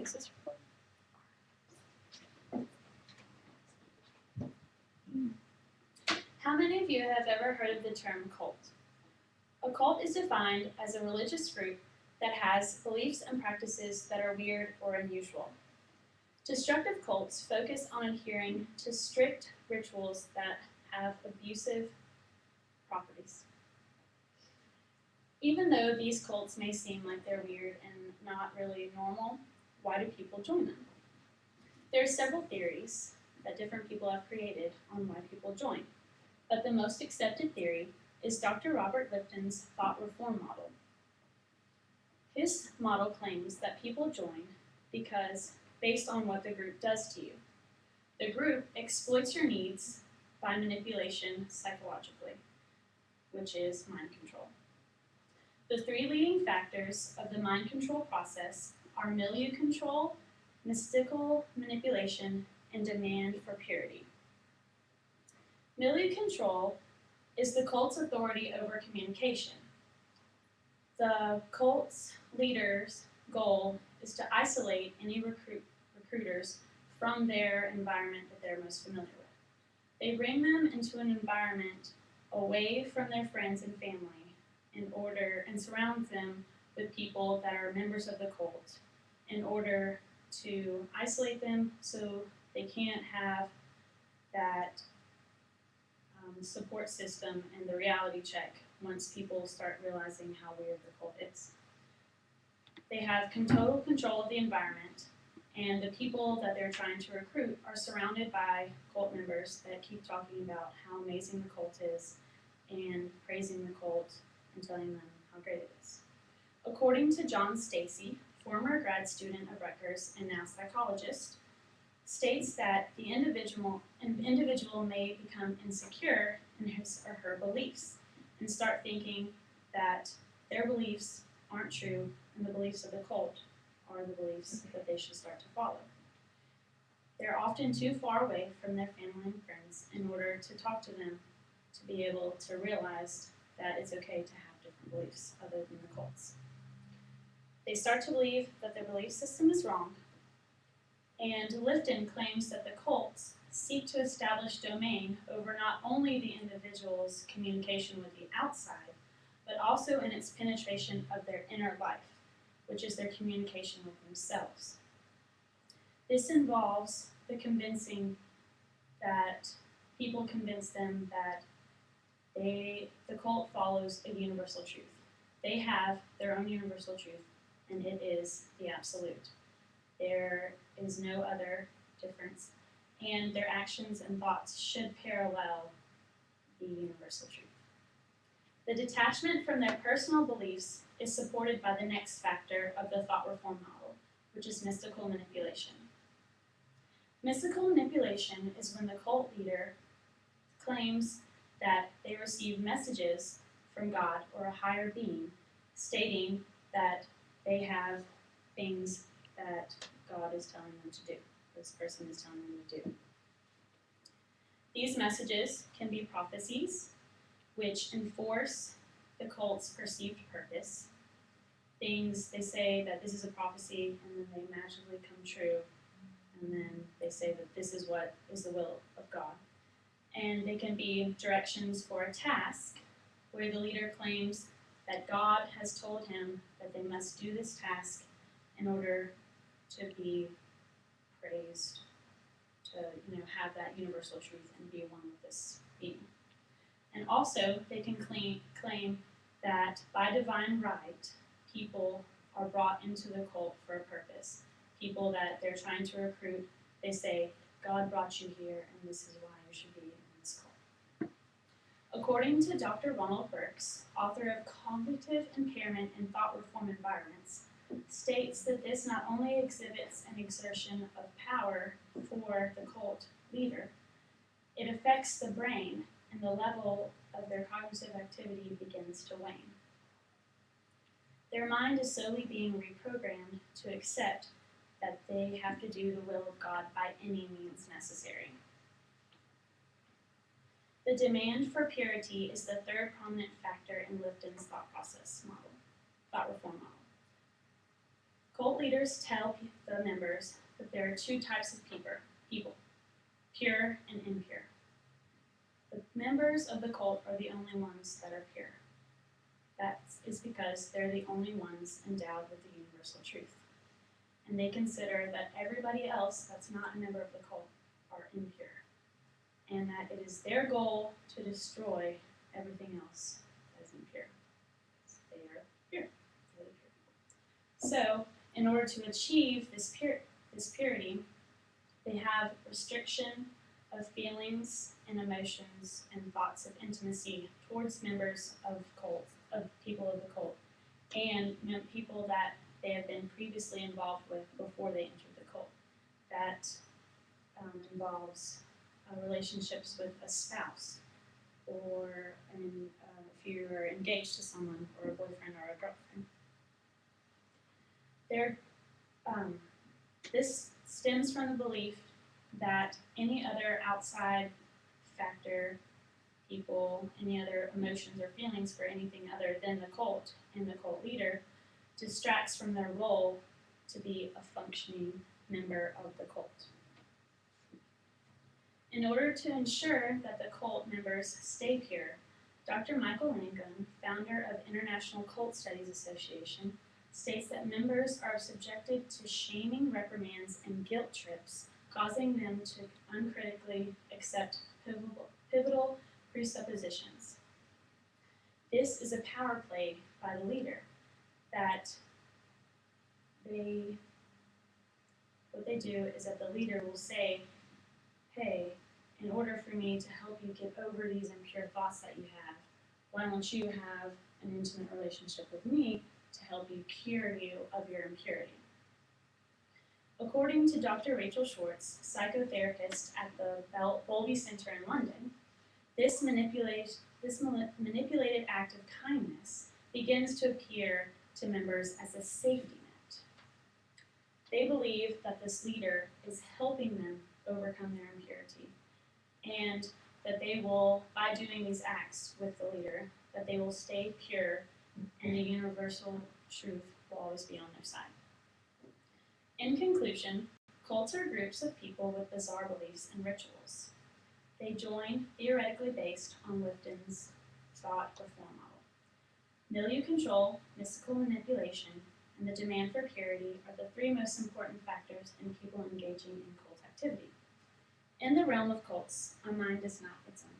Is this recording? How many of you have ever heard of the term cult? A cult is defined as a religious group that has beliefs and practices that are weird or unusual. Destructive cults focus on adhering to strict rituals that have abusive properties. Even though these cults may seem like they're weird and not really normal, why do people join them? There are several theories that different people have created on why people join, but the most accepted theory is Dr. Robert Lipton's thought reform model. His model claims that people join because based on what the group does to you. The group exploits your needs by manipulation psychologically, which is mind control. The three leading factors of the mind control process are milieu control, mystical manipulation, and demand for purity. Milieu control is the cult's authority over communication. The cult's leader's goal is to isolate any recruiters from their environment that they're most familiar with. They bring them into an environment away from their friends and family and surround them with people that are members of the cult in order to isolate them so they can't have that support system and the reality check once people start realizing how weird the cult is. They have total control of the environment, and the people that they're trying to recruit are surrounded by cult members that keep talking about how amazing the cult is and praising the cult and telling them how great it is. According to John Stacy, former grad student of Rutgers and now psychologist, states that the individual may become insecure in his or her beliefs and start thinking that their beliefs aren't true and the beliefs of the cult are the beliefs that they should start to follow. They're often too far away from their family and friends in order to talk to them to be able to realize that it's okay to have different beliefs other than the cult's. They start to believe that their belief system is wrong, and Lipton claims that the cults seek to establish domain over not only the individual's communication with the outside, but also in its penetration of their inner life, which is their communication with themselves. This involves the convincing that people convince them that the cult follows a universal truth. They have their own universal truth, and it is the absolute. There is no other difference, and their actions and thoughts should parallel the universal truth. The detachment from their personal beliefs is supported by the next factor of the thought reform model, which is mystical manipulation. Mystical manipulation is when the cult leader claims that they receive messages from God or a higher being stating that they have things that God is telling them to do, this person is telling them to do. These messages can be prophecies, which enforce the cult's perceived purpose. Things, they say that this is a prophecy, and then they magically come true, and then they say that this is what is the will of God. And they can be directions for a task, where the leader claims that God has told him that they must do this task in order to be praised, to have that universal truth and be one with this being. And also, they can claim that by divine right, people are brought into the cult for a purpose. People that they're trying to recruit, they say, God brought you here, and this is why you should be in this cult. According to Dr. Ronald Burks, author of Cognitive Impairment in Thought Reform Environments, states that this not only exhibits an exertion of power for the cult leader, it affects the brain, and the level of their cognitive activity begins to wane. Their mind is slowly being reprogrammed to accept that they have to do the will of God by any means necessary. The demand for purity is the third prominent factor in Lipton's thought reform model. Cult Cult leaders tell the members that there are two types of people, pure and impure. The members of the cult are the only ones that are pure. That is because they're the only ones endowed with the universal truth. And they consider that everybody else that's not a member of the cult are impure. And that it is their goal to destroy everything else that is impure. They are pure. So, in order to achieve this purity, they have restriction of feelings and emotions and thoughts of intimacy towards members of people of the cult, and people that they have been previously involved with before they entered the cult. That involves relationships with a spouse, or if you are engaged to someone, or a boyfriend or a girlfriend. This stems from the belief that any other outside factor, people, any other emotions or feelings for anything other than the cult and the cult leader distracts from their role to be a functioning member of the cult. In order to ensure that the cult members stay pure, Dr. Michael Langone, founder of International Cult Studies Association, states that members are subjected to shaming reprimands and guilt trips, causing them to uncritically accept pivotal presuppositions. This is a power play by the leader, that what they do is that the leader will say, hey, in order for me to help you get over these impure thoughts that you have, why don't you have an intimate relationship with me to help you cure you of your impurity? According to Dr. Rachel Schwartz, psychotherapist at the Bowlby Center in London, this manipulated act of kindness begins to appear to members as a safety net. They believe that this leader is helping them overcome their impurity, and that they will, by doing these acts with the leader, that they will stay pure, and the universal truth will always be on their side. In conclusion, cults are groups of people with bizarre beliefs and rituals. They join theoretically based on Lifton's thought reform model. Milieu control, mystical manipulation, and the demand for purity are the three most important factors in people engaging in cult activity. In the realm of cults, a mind is not its own.